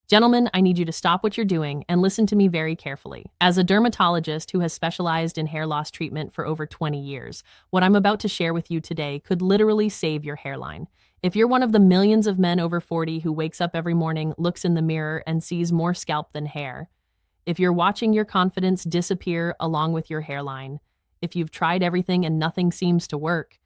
Gentlemen, I need you to stop what you're doing and listen to me very carefully. As a dermatologist who has specialized in hair loss treatment for over 20 years, what I'm about to share with you today could literally save your hairline. If you're one of the millions of men over 40 who wakes up every morning, looks in the mirror, and sees more scalp than hair, if you're watching your confidence disappear along with your hairline, if you've tried everything and nothing seems to work,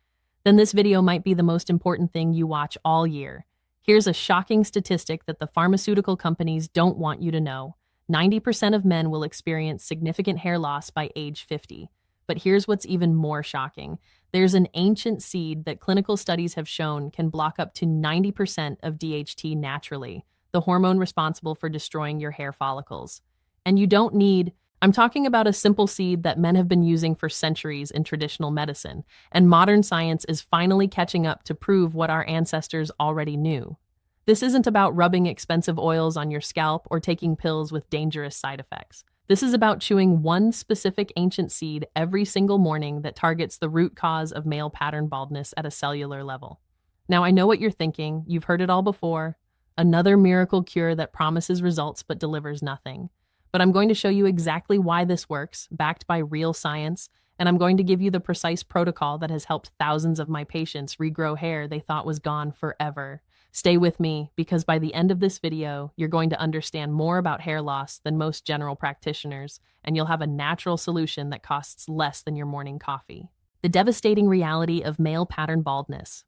then this video might be the most important thing you watch all year. Here's a shocking statistic that the pharmaceutical companies don't want you to know. 90% of men will experience significant hair loss by age 50. But here's what's even more shocking. There's an ancient seed that clinical studies have shown can block up to 90% of DHT naturally, the hormone responsible for destroying your hair follicles. And you don't need I'm talking about a simple seed that men have been using for centuries in traditional medicine, and modern science is finally catching up to prove what our ancestors already knew. This isn't about rubbing expensive oils on your scalp or taking pills with dangerous side effects. This is about chewing one specific ancient seed every single morning that targets the root cause of male pattern baldness at a cellular level. Now, I know what you're thinking. You've heard it all before. Another miracle cure that promises results but delivers nothing. But I'm going to show you exactly why this works, backed by real science, and I'm going to give you the precise protocol that has helped thousands of my patients regrow hair they thought was gone forever. Stay with me, because by the end of this video, you're going to understand more about hair loss than most general practitioners, and you'll have a natural solution that costs less than your morning coffee. The devastating reality of male pattern baldness.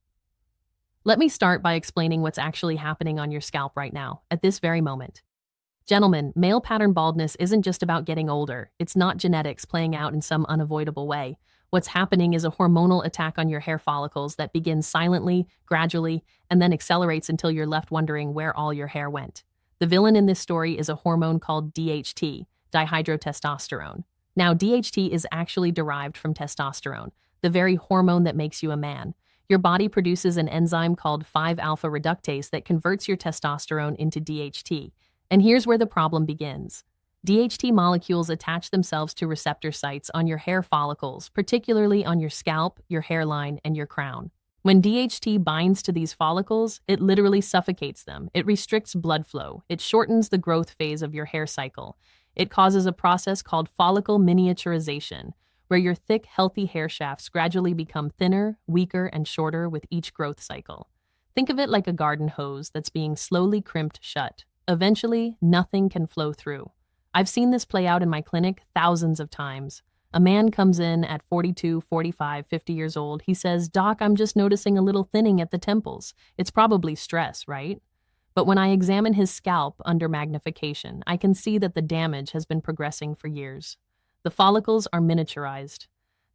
Let me start by explaining what's actually happening on your scalp right now, at this very moment. Gentlemen, male pattern baldness isn't just about getting older. It's not genetics playing out in some unavoidable way. What's happening is a hormonal attack on your hair follicles that begins silently, gradually, and then accelerates until you're left wondering where all your hair went. The villain in this story is a hormone called DHT, dihydrotestosterone. Now, DHT is actually derived from testosterone, the very hormone that makes you a man. Your body produces an enzyme called 5-alpha reductase that converts your testosterone into DHT. And here's where the problem begins. DHT molecules attach themselves to receptor sites on your hair follicles, particularly on your scalp, your hairline, and your crown. When DHT binds to these follicles, it literally suffocates them. It restricts blood flow. It shortens the growth phase of your hair cycle. It causes a process called follicle miniaturization, where your thick, healthy hair shafts gradually become thinner, weaker, and shorter with each growth cycle. Think of it like a garden hose that's being slowly crimped shut. Eventually, nothing can flow through. I've seen this play out in my clinic thousands of times. A man comes in at 42, 45, 50 years old. He says, "Doc, I'm just noticing a little thinning at the temples. It's probably stress, right?" But when I examine his scalp under magnification, I can see that the damage has been progressing for years. The follicles are miniaturized.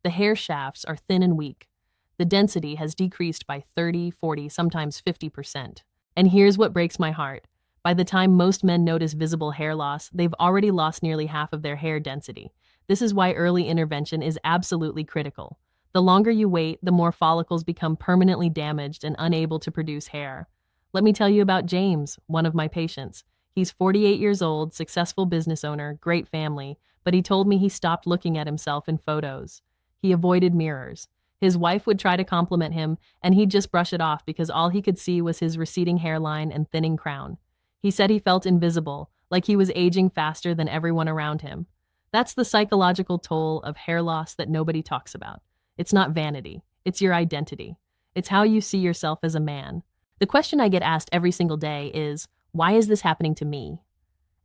The hair shafts are thin and weak. The density has decreased by 30, 40, sometimes 50%. And here's what breaks my heart. By the time most men notice visible hair loss, they've already lost nearly half of their hair density. This is why early intervention is absolutely critical. The longer you wait, the more follicles become permanently damaged and unable to produce hair. Let me tell you about James, one of my patients. He's 48 years old, successful business owner, great family, but he told me he stopped looking at himself in photos. He avoided mirrors. His wife would try to compliment him, and he'd just brush it off because all he could see was his receding hairline and thinning crown. He said he felt invisible, like he was aging faster than everyone around him. That's the psychological toll of hair loss that nobody talks about. It's not vanity. It's your identity. It's how you see yourself as a man. The question I get asked every single day is, why is this happening to me?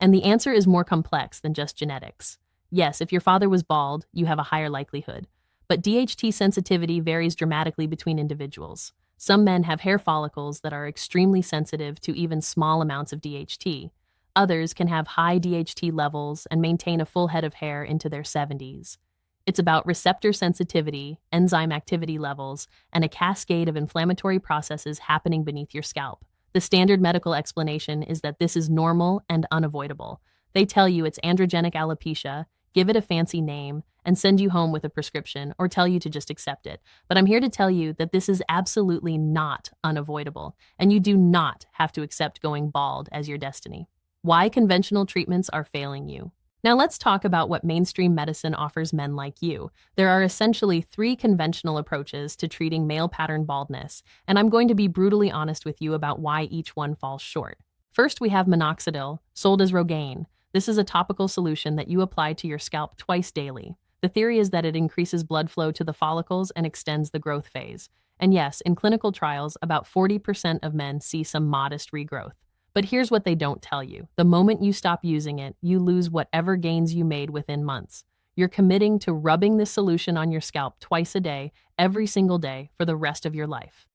And the answer is more complex than just genetics. Yes, if your father was bald, you have a higher likelihood. But DHT sensitivity varies dramatically between individuals. Some men have hair follicles that are extremely sensitive to even small amounts of DHT. Others can have high DHT levels and maintain a full head of hair into their 70s. It's about receptor sensitivity, enzyme activity levels, and a cascade of inflammatory processes happening beneath your scalp. The standard medical explanation is that this is normal and unavoidable. They tell you it's androgenic alopecia, give it a fancy name, and send you home with a prescription or tell you to just accept it. But I'm here to tell you that this is absolutely not unavoidable, and you do not have to accept going bald as your destiny. Why conventional treatments are failing you. Now let's talk about what mainstream medicine offers men like you. There are essentially 3 conventional approaches to treating male pattern baldness, and I'm going to be brutally honest with you about why each one falls short. First, we have minoxidil, sold as Rogaine. This is a topical solution that you apply to your scalp twice daily. The theory is that it increases blood flow to the follicles and extends the growth phase. And yes, in clinical trials, about 40% of men see some modest regrowth. But here's what they don't tell you. The moment you stop using it, you lose whatever gains you made within months. You're committing to rubbing this solution on your scalp twice a day, every single day, for the rest of your life.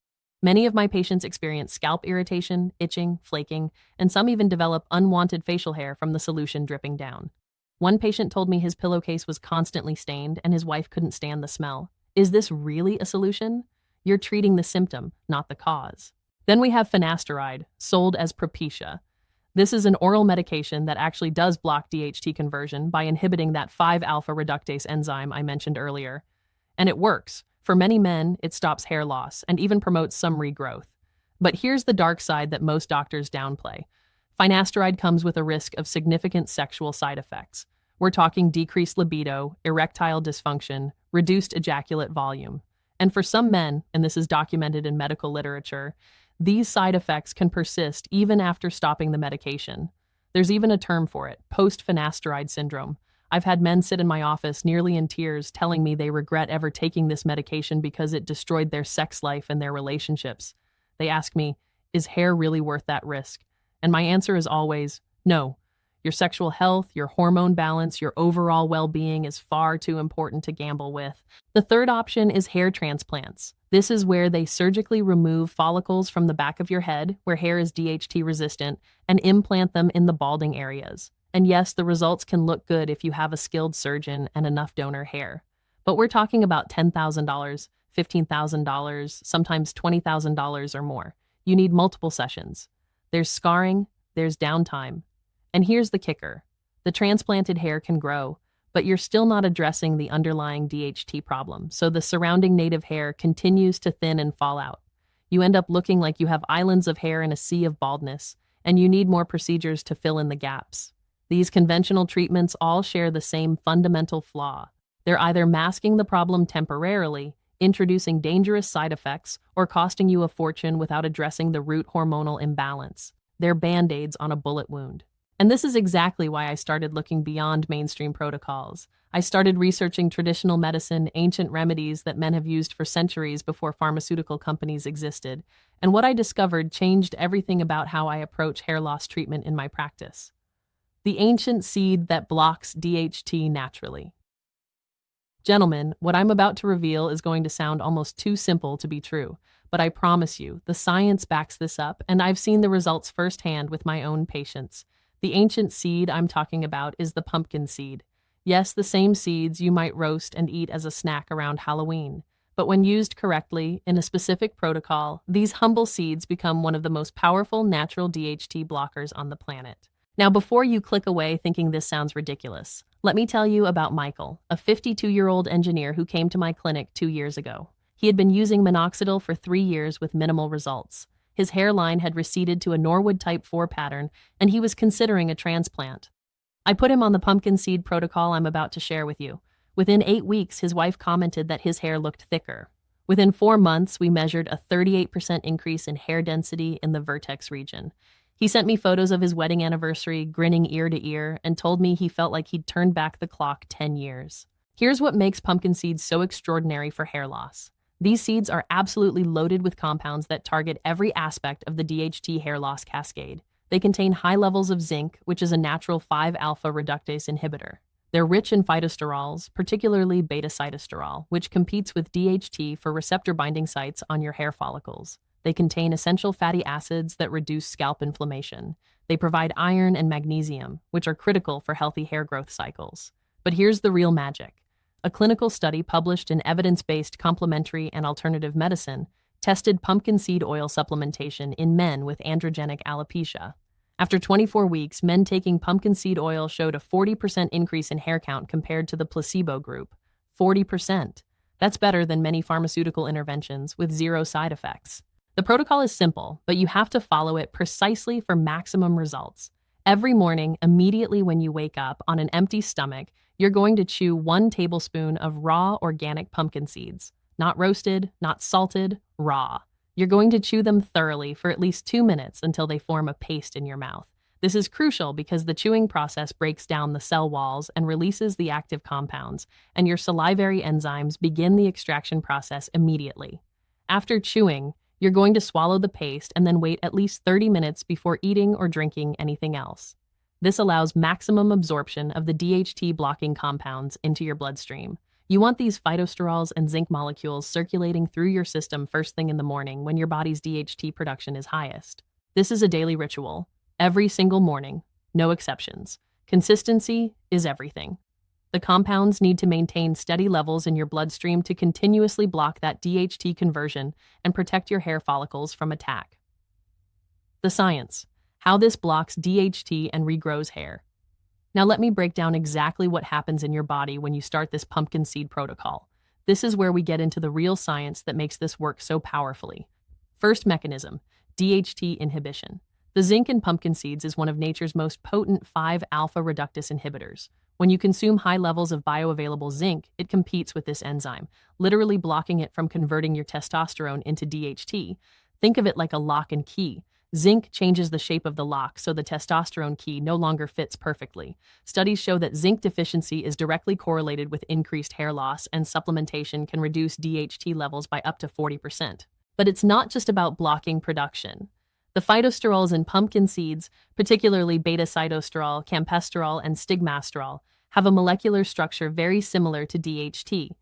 Many of my patients experience scalp irritation, itching, flaking, and some even develop unwanted facial hair from the solution dripping down. One patient told me his pillowcase was constantly stained and his wife couldn't stand the smell. Is this really a solution? You're treating the symptom, not the cause. Then we have FINASTERIDE, sold as Propecia. This is an oral medication that actually does block DHT conversion by inhibiting that 5-alpha reductase enzyme I mentioned earlier. And it works. For many men, it stops hair loss and even promotes some regrowth. But here's the dark side that most doctors downplay. Finasteride comes with a risk of significant sexual side effects. We're talking decreased libido, erectile dysfunction, reduced ejaculate volume. And for some men, and this is documented in medical literature, these side effects can persist even after stopping the medication. There's even a term for it, post-finasteride syndrome. I've had men sit in my office nearly in tears telling me they regret ever taking this medication because it destroyed their sex life and their relationships. They ask me, is hair really worth that risk? And my answer is always, no. Your sexual health, your hormone balance, your overall well-being is far too important to gamble with. The third option is hair transplants. This is where they surgically remove follicles from the back of your head, where hair is DHT resistant, and implant them in the balding areas. And yes, the results can look good if you have a skilled surgeon and enough donor hair. But we're talking about $10,000, $15,000, sometimes $20,000 or more. You need multiple sessions. There's scarring, there's downtime. And here's the kicker. The transplanted hair can grow, but you're still not addressing the underlying DHT problem, so the surrounding native hair continues to thin and fall out. You end up looking like you have islands of hair in a sea of baldness, and you need more procedures to fill in the gaps. These conventional treatments all share the same fundamental flaw. They're either masking the problem temporarily, introducing dangerous side effects, or costing you a fortune without addressing the root hormonal imbalance. They're band-aids on a bullet wound. And this is exactly why I started looking beyond mainstream protocols. I started researching traditional medicine, ancient remedies that men have used for centuries before pharmaceutical companies existed. And what I discovered changed everything about how I approach hair loss treatment in my practice. The ancient seed that blocks DHT naturally. Gentlemen, what I'm about to reveal is going to sound almost too simple to be true, but I promise you, the science backs this up, and I've seen the results firsthand with my own patients. The ancient seed I'm talking about is the pumpkin seed. Yes, the same seeds you might roast and eat as a snack around Halloween. But when used correctly, in a specific protocol, these humble seeds become one of the most powerful natural DHT blockers on the planet. Now, before you click away thinking this sounds ridiculous, let me tell you about Michael, a 52-year-old engineer who came to my clinic 2 years ago. He had been using minoxidil for 3 years with minimal results. His hairline had receded to a Norwood type 4 pattern, and he was considering a transplant. I put him on the pumpkin seed protocol I'm about to share with you. Within 8 weeks, his wife commented that his hair looked thicker. Within 4 months, we measured a 38% increase in hair density in the vertex region. He sent me photos of his wedding anniversary, grinning ear to ear, and told me he felt like he'd turned back the clock 10 years. Here's what makes pumpkin seeds so extraordinary for hair loss. These seeds are absolutely loaded with compounds that target every aspect of the DHT hair loss cascade. They contain high levels of zinc, which is a natural 5-alpha reductase inhibitor. They're rich in phytosterols, particularly beta-sitosterol, which competes with DHT for receptor binding sites on your hair follicles. They contain essential fatty acids that reduce scalp inflammation. They provide iron and magnesium, which are critical for healthy hair growth cycles. But here's the real magic. A clinical study published in evidence-based complementary and alternative medicine tested pumpkin seed oil supplementation in men with androgenic alopecia. After 24 weeks, men taking pumpkin seed oil showed a 40% increase in hair count compared to the placebo group. 40%. That's better than many pharmaceutical interventions with 0 side effects. The protocol is simple, but you have to follow it precisely for maximum results. Every morning, immediately when you wake up on an empty stomach, you're going to chew 1 tablespoon of raw organic pumpkin seeds. Not roasted, not salted, raw. You're going to chew them thoroughly for at least 2 minutes until they form a paste in your mouth. This is crucial because the chewing process breaks down the cell walls and releases the active compounds, and your salivary enzymes begin the extraction process immediately. After chewing, you're going to swallow the paste and then wait at least 30 minutes before eating or drinking anything else. This allows maximum absorption of the DHT blocking compounds into your bloodstream. You want these phytosterols and zinc molecules circulating through your system first thing in the morning when your body's DHT production is highest. This is a daily ritual. Every single morning, no exceptions. Consistency is everything. The compounds need to maintain steady levels in your bloodstream to continuously block that DHT conversion and protect your hair follicles from attack. The science: how this blocks DHT and regrows hair. Now let me break down exactly what happens in your body when you start this pumpkin seed protocol. This is where we get into the real science that makes this work so powerfully. First mechanism: DHT inhibition. The zinc in pumpkin seeds is one of nature's most potent 5-alpha reductase inhibitors. When you consume high levels of bioavailable zinc, it competes with this enzyme, literally blocking it from converting your testosterone into DHT. Think of it like a lock and key. Zinc changes the shape of the lock so the testosterone key no longer fits perfectly. Studies show that zinc deficiency is directly correlated with increased hair loss, and supplementation can reduce DHT levels by up to 40%. But it's not just about blocking production. The phytosterols in pumpkin seeds, particularly BETA-SITOSTEROL, campesterol, and stigmasterol, have a molecular structure very similar to DHT.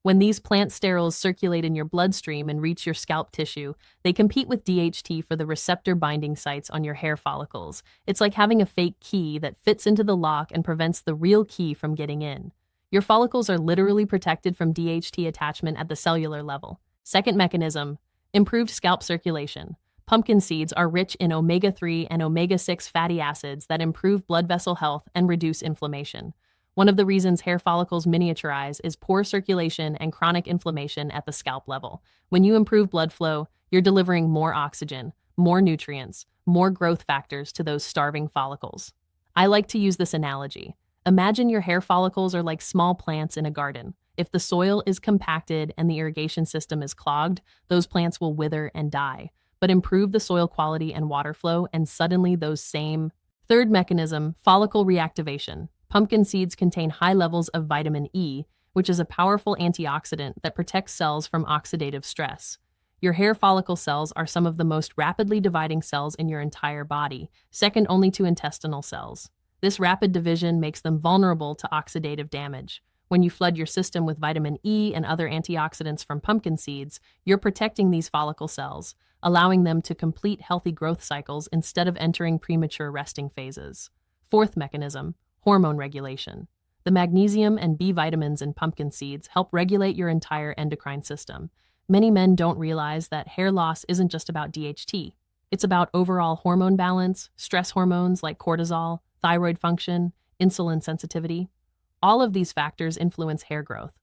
When these plant sterols circulate in your bloodstream and reach your scalp tissue, they compete with DHT for the receptor binding sites on your hair follicles. It's like having a fake key that fits into the lock and prevents the real key from getting in. Your follicles are literally protected from DHT attachment at the cellular level. Second mechanism: improved scalp circulation. Pumpkin seeds are rich in omega-3 and omega-6 fatty acids that improve blood vessel health and reduce inflammation. One of the reasons hair follicles miniaturize is poor circulation and chronic inflammation at the scalp level. When you improve blood flow, you're delivering more oxygen, more nutrients, more growth factors to those starving follicles. I like to use this analogy. Imagine your hair follicles are like small plants in a garden. If the soil is compacted and the irrigation system is clogged, those plants will wither and die. But improve the soil quality and water flow, and suddenly those same. Third mechanism: follicle reactivation. Pumpkin seeds contain high levels of vitamin E, which is a powerful antioxidant that protects cells from oxidative stress. Your hair follicle cells are some of the most rapidly dividing cells in your entire body, second only to intestinal cells. This rapid division makes them vulnerable to oxidative damage. When you flood your system with vitamin E and other antioxidants from pumpkin seeds, you're protecting these follicle cells, allowing them to complete healthy growth cycles instead of entering premature resting phases. Fourth mechanism: hormone regulation. The magnesium and B vitamins in pumpkin seeds help regulate your entire endocrine system. Many men don't realize that hair loss isn't just about DHT. It's about overall hormone balance, stress hormones like cortisol, thyroid function, insulin sensitivity. All of these factors influence hair growth.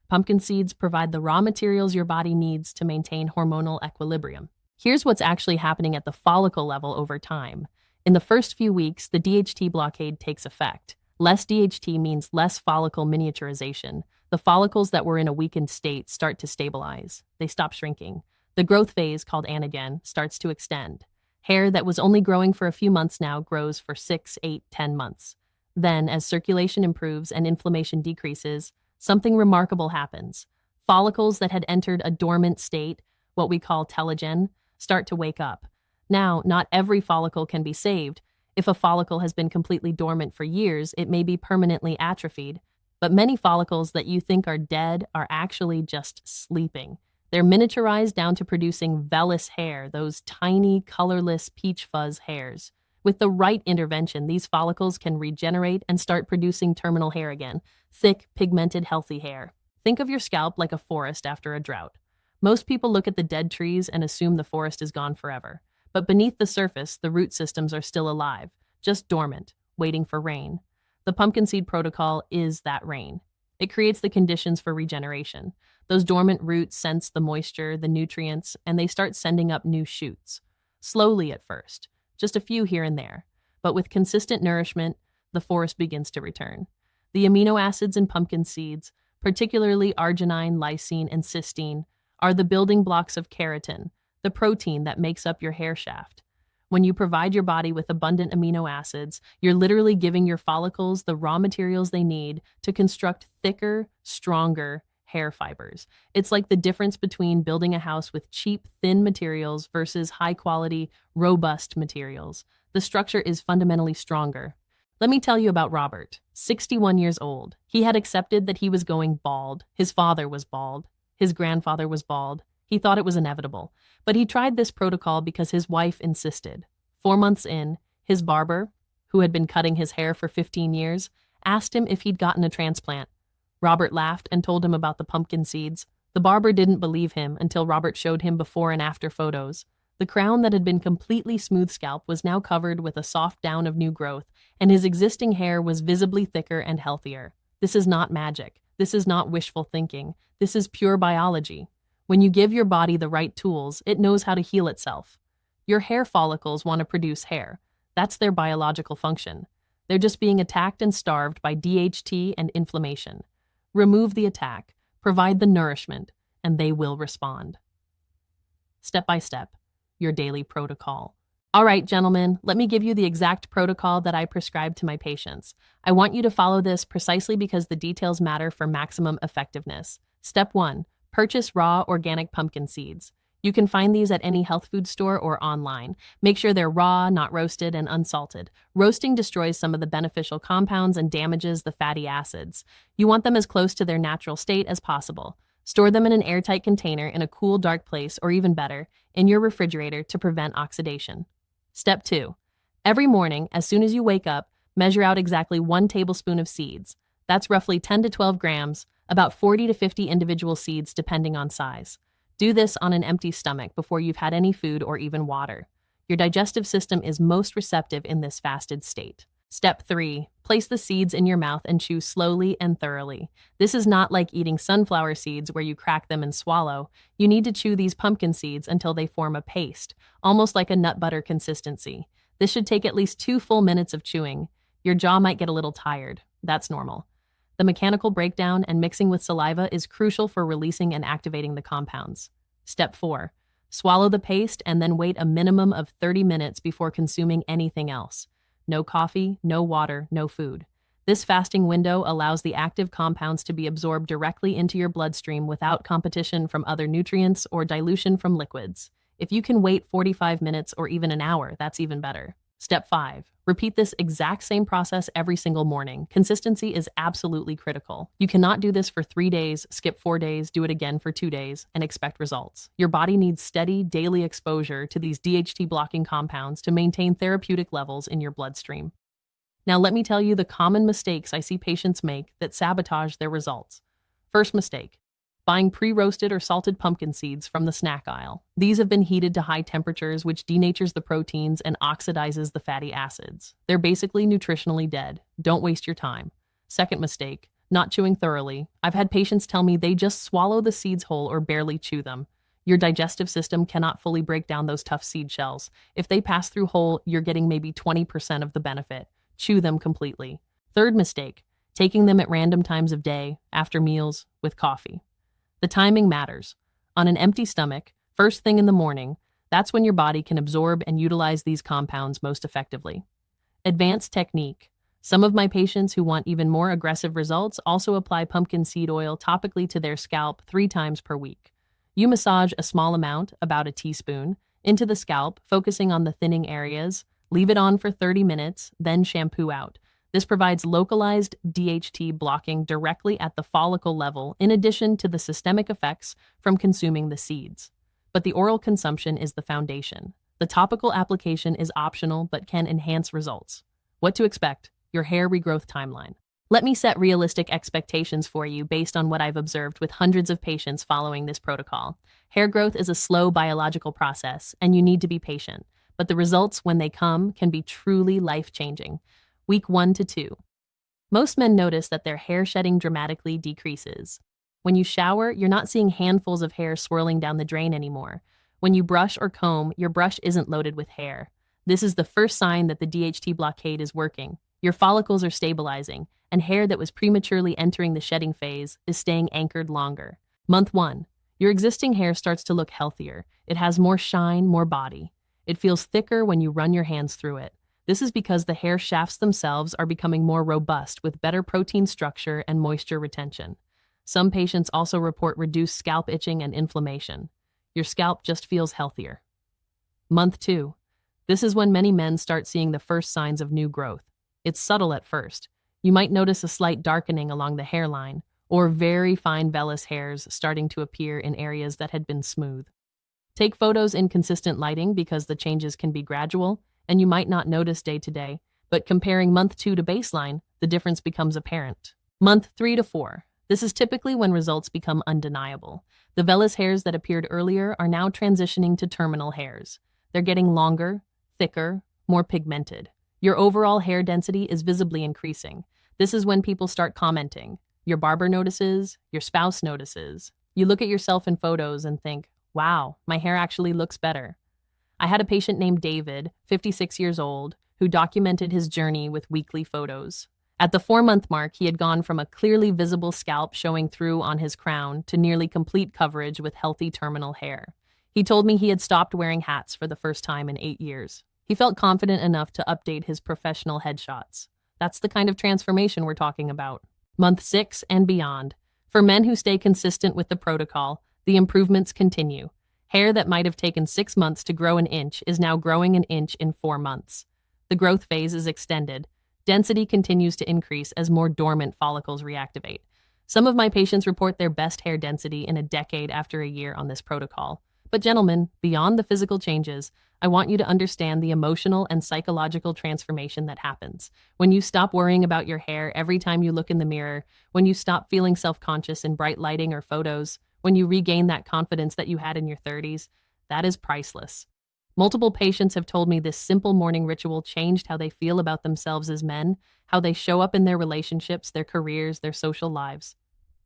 Pumpkin seeds provide the raw materials your body needs to maintain hormonal equilibrium. Here's what's actually happening at the follicle level over time. In the first few weeks, the DHT blockade takes effect. Less DHT means less follicle miniaturization. The follicles that were in a weakened state start to stabilize. They stop shrinking. The growth phase, called anagen, starts to extend. Hair that was only growing for a few months now grows for 6, 8, 10 months. Then, as circulation improves and inflammation decreases, something remarkable happens. Follicles that had entered a dormant state, what we call telogen, start to wake up. Now, not every follicle can be saved. If a follicle has been completely dormant for years, it may be permanently atrophied. But many follicles that you think are dead are actually just sleeping. They're miniaturized down to producing vellus hair, those tiny, colorless peach fuzz hairs. With the right intervention, these follicles can regenerate and start producing terminal hair again, thick, pigmented, healthy hair. Think of your scalp like a forest after a drought. Most people look at the dead trees and assume the forest is gone forever. But beneath the surface, the root systems are still alive, just dormant, waiting for rain. The pumpkin seed protocol is that rain. It creates the conditions for regeneration. Those dormant roots sense the moisture, the nutrients, and they start sending up new shoots. Slowly at first, just a few here and there. But with consistent nourishment, the forest begins to return. The amino acids in pumpkin seeds, particularly arginine, lysine, and cysteine, are the building blocks of keratin, the protein that makes up your hair shaft. When you provide your body with abundant amino acids, you're literally giving your follicles the raw materials they need to construct thicker, stronger hair fibers. It's like the difference between building a house with cheap, thin materials versus high-quality, robust materials. The structure is fundamentally stronger. Let me tell you about Robert, 61 years old. He had accepted that he was going bald. His father was bald. His grandfather was bald. He thought it was inevitable. But he tried this protocol because his wife insisted. 4 months in, his barber, who had been cutting his hair for 15 years, asked him if he'd gotten a transplant. Robert laughed and told him about the pumpkin seeds. The barber didn't believe him until Robert showed him before and after photos. The crown that had been completely smooth scalp was now covered with a soft down of new growth, and his existing hair was visibly thicker and healthier. This is not magic. This is not wishful thinking. This is pure biology. When you give your body the right tools, it knows how to heal itself. Your hair follicles want to produce hair. That's their biological function. They're just being attacked and starved by DHT and inflammation. Remove the attack, provide the nourishment, and they will respond. Step by step, your daily protocol. All right, gentlemen, let me give you the exact protocol that I prescribe to my patients. I want you to follow this precisely because the details matter for maximum effectiveness. Step 1, purchase raw organic pumpkin seeds. You can find these at any health food store or online. Make sure they're raw, not roasted, and unsalted. Roasting destroys some of the beneficial compounds and damages the fatty acids. You want them as close to their natural state as possible. Store them in an airtight container in a cool, dark place, or even better, in your refrigerator to prevent oxidation. Step 2. Every morning, as soon as you wake up, measure out exactly 1 tablespoon of seeds. That's roughly 10 to 12 grams, about 40 to 50 individual seeds depending on size. Do this on an empty stomach before you've had any food or even water. Your digestive system is most receptive in this fasted state. Step 3. Place the seeds in your mouth and chew slowly and thoroughly. This is not like eating sunflower seeds where you crack them and swallow. You need to chew these pumpkin seeds until they form a paste, almost like a nut butter consistency. This should take at least 2 full minutes of chewing. Your jaw might get a little tired. That's normal. The mechanical breakdown and mixing with saliva is crucial for releasing and activating the compounds. Step 4. Swallow the paste and then wait a minimum of 30 minutes before consuming anything else. No coffee, no water, no food. This fasting window allows the active compounds to be absorbed directly into your bloodstream without competition from other nutrients or dilution from liquids. If you can wait 45 minutes or even an hour, that's even better. Step 5. Repeat this exact same process every single morning. Consistency is absolutely critical. You cannot do this for 3 days, skip 4 days, do it again for 2 days, and expect results. Your body needs steady, daily exposure to these DHT-blocking compounds to maintain therapeutic levels in your bloodstream. Now let me tell you the common mistakes I see patients make that sabotage their results. First mistake. Buying pre-roasted or salted pumpkin seeds from the snack aisle. These have been heated to high temperatures, which denatures the proteins and oxidizes the fatty acids. They're basically nutritionally dead. Don't waste your time. Second mistake, not chewing thoroughly. I've had patients tell me they just swallow the seeds whole or barely chew them. Your digestive system cannot fully break down those tough seed shells. If they pass through whole, you're getting maybe 20% of the benefit. Chew them completely. Third mistake, taking them at random times of day, after meals, with coffee. The timing matters. On an empty stomach, first thing in the morning, that's when your body can absorb and utilize these compounds most effectively. Advanced technique. Some of my patients who want even more aggressive results also apply pumpkin seed oil topically to their scalp 3 times per week. You massage a small amount, about a teaspoon, into the scalp, focusing on the thinning areas, leave it on for 30 minutes, then shampoo out. This provides localized DHT blocking directly at the follicle level in addition to the systemic effects from consuming the seeds. But the oral consumption is the foundation. The topical application is optional but can enhance results. What to expect? Your hair regrowth timeline. Let me set realistic expectations for you based on what I've observed with hundreds of patients following this protocol. Hair growth is a slow biological process, and you need to be patient. But the results, when they come, can be truly life-changing. Week 1 to 2. Most men notice that their hair shedding dramatically decreases. When you shower, you're not seeing handfuls of hair swirling down the drain anymore. When you brush or comb, your brush isn't loaded with hair. This is the first sign that the DHT blockade is working. Your follicles are stabilizing, and hair that was prematurely entering the shedding phase is staying anchored longer. Month 1. Your existing hair starts to look healthier. It has more shine, more body. It feels thicker when you run your hands through it. This is because the hair shafts themselves are becoming more robust with better protein structure and moisture retention. Some patients also report reduced scalp itching and inflammation. Your scalp just feels healthier. Month 2. This is when many men start seeing the first signs of new growth. It's subtle at first. You might notice a slight darkening along the hairline, or very fine vellus hairs starting to appear in areas that had been smooth. Take photos in consistent lighting because the changes can be gradual, and you might not notice day to day, but comparing month 2 to baseline, the difference becomes apparent. Month 3 to 4. This is typically when results become undeniable. The vellus hairs that appeared earlier are now transitioning to terminal hairs. They're getting longer, thicker, more pigmented. Your overall hair density is visibly increasing. This is when people start commenting. Your barber notices, your spouse notices. You look at yourself in photos and think, wow, my hair actually looks better. I had a patient named David, 56 years old, who documented his journey with weekly photos. At the 4-month mark, he had gone from a clearly visible scalp showing through on his crown to nearly complete coverage with healthy terminal hair. He told me he had stopped wearing hats for the first time in 8 years. He felt confident enough to update his professional headshots. That's the kind of transformation we're talking about. Month 6 and beyond. For men who stay consistent with the protocol, the improvements continue. Hair that might have taken 6 months to grow an inch is now growing an inch in 4 months. The growth phase is extended. Density continues to increase as more dormant follicles reactivate. Some of my patients report their best hair density in a decade after a year on this protocol. But gentlemen, beyond the physical changes, I want you to understand the emotional and psychological transformation that happens. When you stop worrying about your hair every time you look in the mirror, when you stop feeling self-conscious in bright lighting or photos, when you regain that confidence that you had in your 30s, that is priceless. Multiple patients have told me this simple morning ritual changed how they feel about themselves as men, how they show up in their relationships, their careers, their social lives.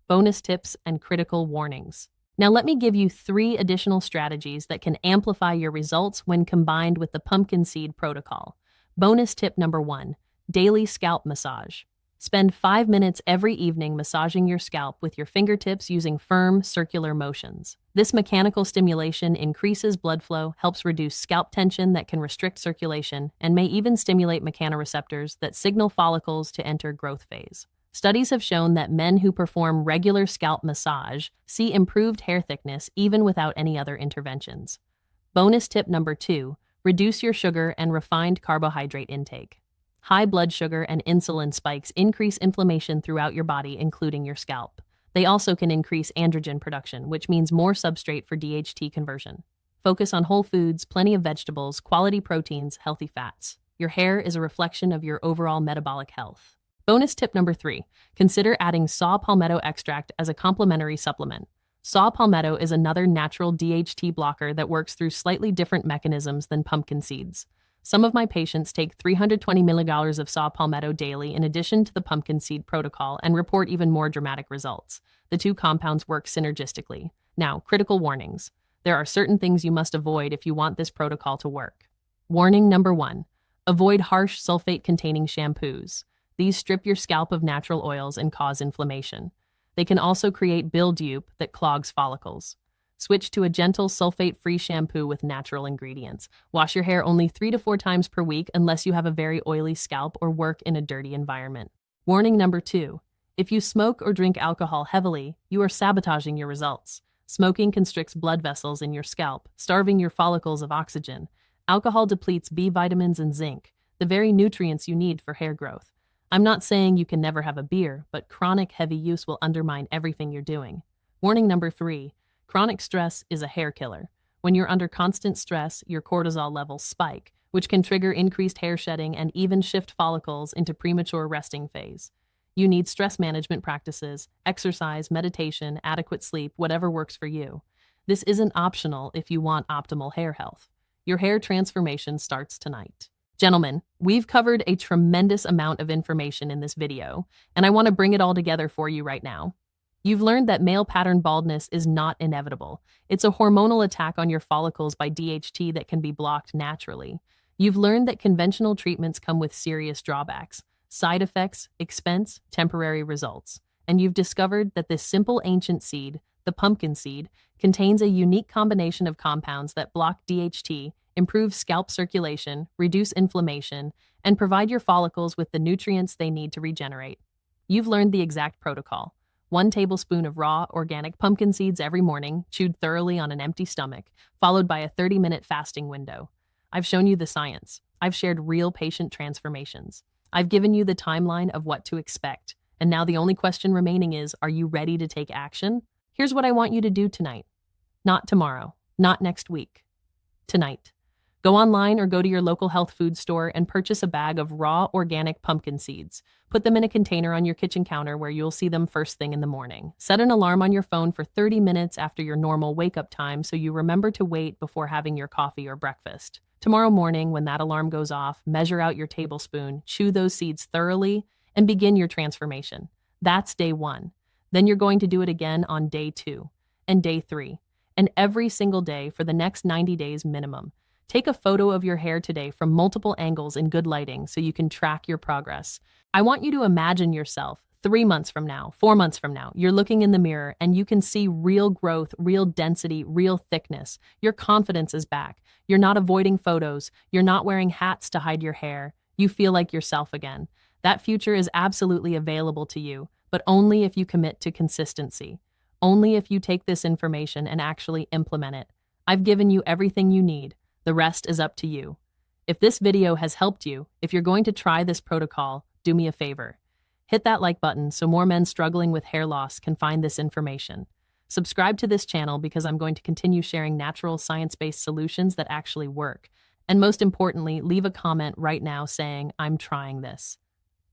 Bonus tips and critical warnings. Now let me give you 3 additional strategies that can amplify your results when combined with the pumpkin seed protocol. Bonus tip number 1, daily scalp massage. Spend 5 minutes every evening massaging your scalp with your fingertips using firm, circular motions. This mechanical stimulation increases blood flow, helps reduce scalp tension that can restrict circulation, and may even stimulate mechanoreceptors that signal follicles to enter growth phase. Studies have shown that men who perform regular scalp massage see improved hair thickness even without any other interventions. Bonus tip number 2, reduce your sugar and refined carbohydrate intake. High blood sugar and insulin spikes increase inflammation throughout your body, including your scalp. They also can increase androgen production, which means more substrate for DHT conversion. Focus on whole foods, plenty of vegetables, quality proteins, healthy fats. Your hair is a reflection of your overall metabolic health. Bonus tip number 3, consider adding saw palmetto extract as a complementary supplement. Saw palmetto is another natural DHT blocker that works through slightly different mechanisms than pumpkin seeds. Some of my patients take 320 milligrams of saw palmetto daily in addition to the pumpkin seed protocol and report even more dramatic results. The 2 compounds work synergistically. Now, critical warnings. There are certain things you must avoid if you want this protocol to work. Warning number 1, avoid harsh sulfate-containing shampoos. These strip your scalp of natural oils and cause inflammation. They can also create mildew that clogs follicles. Switch to a gentle sulfate-free shampoo with natural ingredients. Wash your hair only 3 to 4 times per week unless you have a very oily scalp or work in a dirty environment. Warning number 2, if you smoke or drink alcohol heavily, you are sabotaging your results. Smoking constricts blood vessels in your scalp, starving your follicles of oxygen. Alcohol depletes B vitamins and zinc, the very nutrients you need for hair growth. I'm not saying you can never have a beer, but chronic heavy use will undermine everything you're doing. Warning number 3, chronic stress is a hair killer. When you're under constant stress, your cortisol levels spike, which can trigger increased hair shedding and even shift follicles into premature resting phase. You need stress management practices, exercise, meditation, adequate sleep, whatever works for you. This isn't optional if you want optimal hair health. Your hair transformation starts tonight. Gentlemen, we've covered a tremendous amount of information in this video, and I want to bring it all together for you right now. You've learned that male pattern baldness is not inevitable. It's a hormonal attack on your follicles by DHT that can be blocked naturally. You've learned that conventional treatments come with serious drawbacks, side effects, expense, temporary results. And you've discovered that this simple ancient seed, the pumpkin seed, contains a unique combination of compounds that block DHT, improve scalp circulation, reduce inflammation, and provide your follicles with the nutrients they need to regenerate. You've learned the exact protocol. 1 tablespoon of raw, organic pumpkin seeds every morning, chewed thoroughly on an empty stomach, followed by a 30-minute fasting window. I've shown you the science. I've shared real patient transformations. I've given you the timeline of what to expect. And now the only question remaining is, are you ready to take action? Here's what I want you to do tonight. Not tomorrow, not next week. Tonight. Go online or go to your local health food store and purchase a bag of raw organic pumpkin seeds. Put them in a container on your kitchen counter where you'll see them first thing in the morning. Set an alarm on your phone for 30 minutes after your normal wake-up time so you remember to wait before having your coffee or breakfast. Tomorrow morning, when that alarm goes off, measure out your tablespoon, chew those seeds thoroughly, and begin your transformation. That's day 1. Then you're going to do it again on day 2 and day 3, and every single day for the next 90 days minimum. Take a photo of your hair today from multiple angles in good lighting so you can track your progress. I want you to imagine yourself 3 months from now, 4 months from now. You're looking in the mirror and you can see real growth, real density, real thickness. Your confidence is back. You're not avoiding photos. You're not wearing hats to hide your hair. You feel like yourself again. That future is absolutely available to you, but only if you commit to consistency. Only if you take this information and actually implement it. I've given you everything you need. The rest is up to you. If this video has helped you, if you're going to try this protocol, do me a favor. Hit that like button so more men struggling with hair loss can find this information. Subscribe to this channel because I'm going to continue sharing natural science-based solutions that actually work. And most importantly, leave a comment right now saying, I'm trying this.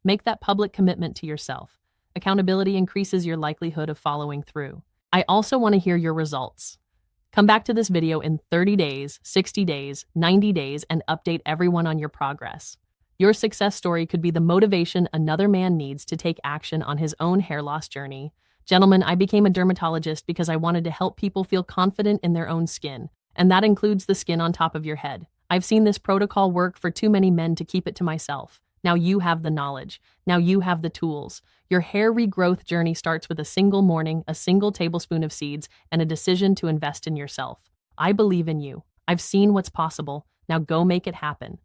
Make that public commitment to yourself. Accountability increases your likelihood of following through. I also want to hear your results. Come back to this video in 30 days, 60 days, 90 days, and update everyone on your progress. Your success story could be the motivation another man needs to take action on his own hair loss journey. Gentlemen, I became a dermatologist because I wanted to help people feel confident in their own skin, and that includes the skin on top of your head. I've seen this protocol work for too many men to keep it to myself. Now you have the knowledge. Now you have the tools. Your hair regrowth journey starts with a single morning, a single tablespoon of seeds, and a decision to invest in yourself. I believe in you. I've seen what's possible. Now go make it happen.